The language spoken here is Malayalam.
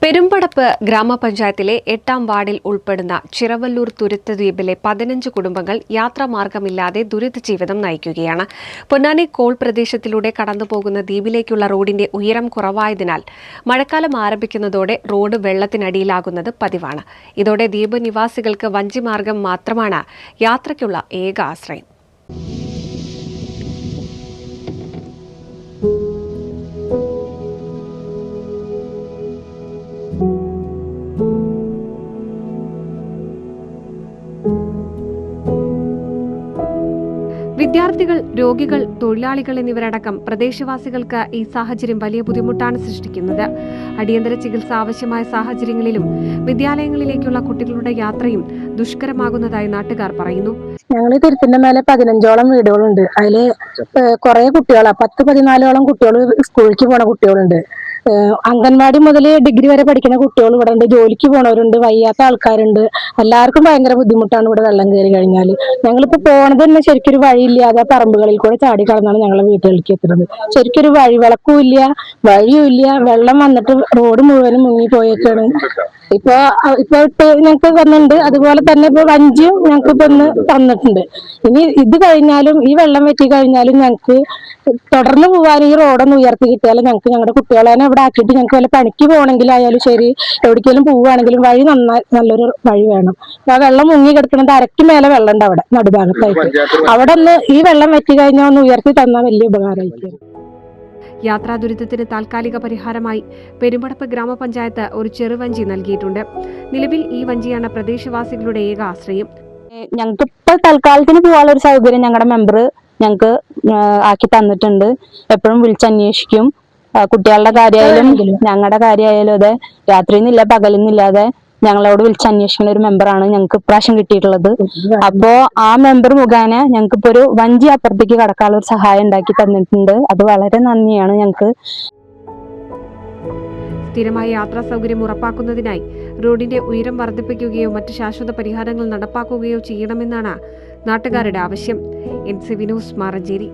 പെരുമ്പടപ്പ് ഗ്രാമപഞ്ചായത്തിലെ 8ാം വാർഡിൽ ഉൾപ്പെടുന്ന ചിറവല്ലൂർ തുരുത്ത് ദ്വീപിലെ 15 കുടുംബങ്ങൾ യാത്രാമാർഗമില്ലാതെ ദുരിത ജീവിതം നയിക്കുകയാണ്. പൊന്നാനി കോൾ പ്രദേശത്തിലൂടെ കടന്നുപോകുന്ന ദ്വീപിലേക്കുള്ള റോഡിന്റെ ഉയരം കുറവായതിനാൽ മഴക്കാലം ആരംഭിക്കുന്നതോടെ റോഡ് വെള്ളത്തിനടിയിലാകുന്നത് പതിവാണ്. ഇതോടെ ദ്വീപ് നിവാസികൾക്ക് വഞ്ചിമാർഗം മാത്രമാണ് യാത്രയ്ക്കുള്ള ഏക ആശ്രയം. വിദ്യാർത്ഥികൾ, രോഗികൾ, തൊഴിലാളികൾ എന്നിവരടക്കം പ്രദേശവാസികൾക്ക് ഈ സാഹചര്യം വലിയ ബുദ്ധിമുട്ടാണ് സൃഷ്ടിക്കുന്നത്. അടിയന്തര ചികിത്സ ആവശ്യമായ സാഹചര്യങ്ങളിലും വിദ്യാലയങ്ങളിലേക്കുള്ള കുട്ടികളുടെ യാത്രയും ദുഷ്കരമാകുന്നതായി നാട്ടുകാർ പറയുന്നു. ഞങ്ങൾ തുരുത്തിന്റെ മേലെ 15ഓളം വീടുകളുണ്ട്. അതില് കുറെ കുട്ടികളാ, 10-14ഓളം കുട്ടികൾ സ്കൂളിലേക്ക് പോണ കുട്ടികളുണ്ട്. അംഗൻവാടി മുതൽ ഡിഗ്രി വരെ പഠിക്കുന്ന കുട്ടികൾ ഇവിടെ ഉണ്ട്. ജോലിക്ക് പോണവരുണ്ട്, വയ്യാത്ത ആൾക്കാരുണ്ട്. എല്ലാവർക്കും ഭയങ്കര ബുദ്ധിമുട്ടാണ് ഇവിടെ വെള്ളം കയറി കഴിഞ്ഞാൽ. ഞങ്ങളിപ്പോ പോണത് തന്നെ ശരിക്കൊരു വഴിയില്ലാതെ പറമ്പുകളിൽ കൂടെ ചാടി കടന്നാണ് ഞങ്ങളെ വീട്ടുകളിലേക്ക് എത്തുന്നത്. ശരിക്കൊരു വഴി വിളക്കും ഇല്ല, വഴിയും ഇല്ല. വെള്ളം വന്നിട്ട് റോഡ് മുഴുവനും മുങ്ങി പോയേക്കാണ്. ഇപ്പൊ ഞങ്ങക്ക് വന്നിട്ടുണ്ട്. അതുപോലെ തന്നെ ഇപ്പൊ വഞ്ചിയും ഞങ്ങക്ക് ഇപ്പൊ ഒന്ന് തന്നിട്ടുണ്ട്. ഇനി ഇത് കഴിഞ്ഞാലും ഈ വെള്ളം വെറ്റി കഴിഞ്ഞാലും ഞങ്ങക്ക് തുടർന്ന് പോകാൻ ഈ റോഡൊന്ന് ഉയർത്തി കിട്ടിയാലും ഞങ്ങൾക്ക് ഞങ്ങളുടെ കുട്ടികളെ ഇവിടെ ആക്കിയിട്ട് ഞങ്ങൾക്ക് വല്ല പണിക്ക് പോകണമെങ്കിലായാലും ശരി, എവിടേക്കെങ്കിലും പോവുകയാണെങ്കിലും വഴി നല്ലൊരു വഴി വേണം. ആ വെള്ളം മുങ്ങി കിടക്കുന്നത് അരക്ക് മേലെ വെള്ളം ഉണ്ട് അവിടെ നടുഭാഗത്തായിട്ട്. അവിടെ ഒന്ന് ഈ വെള്ളം വെറ്റി കഴിഞ്ഞാൽ ഒന്ന് ഉയർത്തി തന്നാൽ വലിയ ഉപകാരമായിരിക്കും. യാത്രാ ദുരിതത്തിന് താൽക്കാലിക പരിഹാരമായി പെരുമ്പടപ്പ് ഗ്രാമപഞ്ചായത്ത് ഒരു ചെറുവഞ്ചി നൽകിയിട്ടുണ്ട്. നിലവിൽ ഈ വഞ്ചിയാണ് പ്രദേശവാസികളുടെ ഏക ആശ്രയം. ഞങ്ങൾക്ക് ഇപ്പൊ തൽക്കാലത്തിന് പോകാനുള്ള ഒരു സൗകര്യം ഞങ്ങളുടെ മെമ്പർ ഞങ്ങൾക്ക് ആക്കി തന്നിട്ടുണ്ട്. എപ്പോഴും വിളിച്ചന്വേഷിക്കും. കുട്ടികളുടെ കാര്യമായാലും ഞങ്ങളുടെ കാര്യമായാലും അതെ, രാത്രിന്നില്ല പകലിന്നില്ലാതെ ഞങ്ങളോട് വിളിച്ചന്വേഷിക്കുന്ന ഒരു മെമ്പറാണ് ഞങ്ങൾക്ക് ഇപ്രാവശ്യം കിട്ടിയിട്ടുള്ളത്. അപ്പോ ആ മെമ്പർ മുഖേന ഞങ്ങൾക്ക് ഇപ്പൊ ഒരു വഞ്ചി അപ്പുറത്തേക്ക് കടക്കാനുള്ള ഒരു സഹായം ഉണ്ടാക്കി തന്നിട്ടുണ്ട്. അത് വളരെ നന്ദിയാണ് ഞങ്ങൾക്ക്. സ്ഥിരമായ യാത്രാ സൗകര്യം ഉറപ്പാക്കുന്നതിനായി റോഡിന്റെ ഉയരം വർദ്ധിപ്പിക്കുകയോ മറ്റ് ശാശ്വത പരിഹാരങ്ങൾ നടപ്പാക്കുകയോ ചെയ്യണമെന്നാണ് നാട്ടുകാരുടെ ആവശ്യം. NCV news, Maranchery.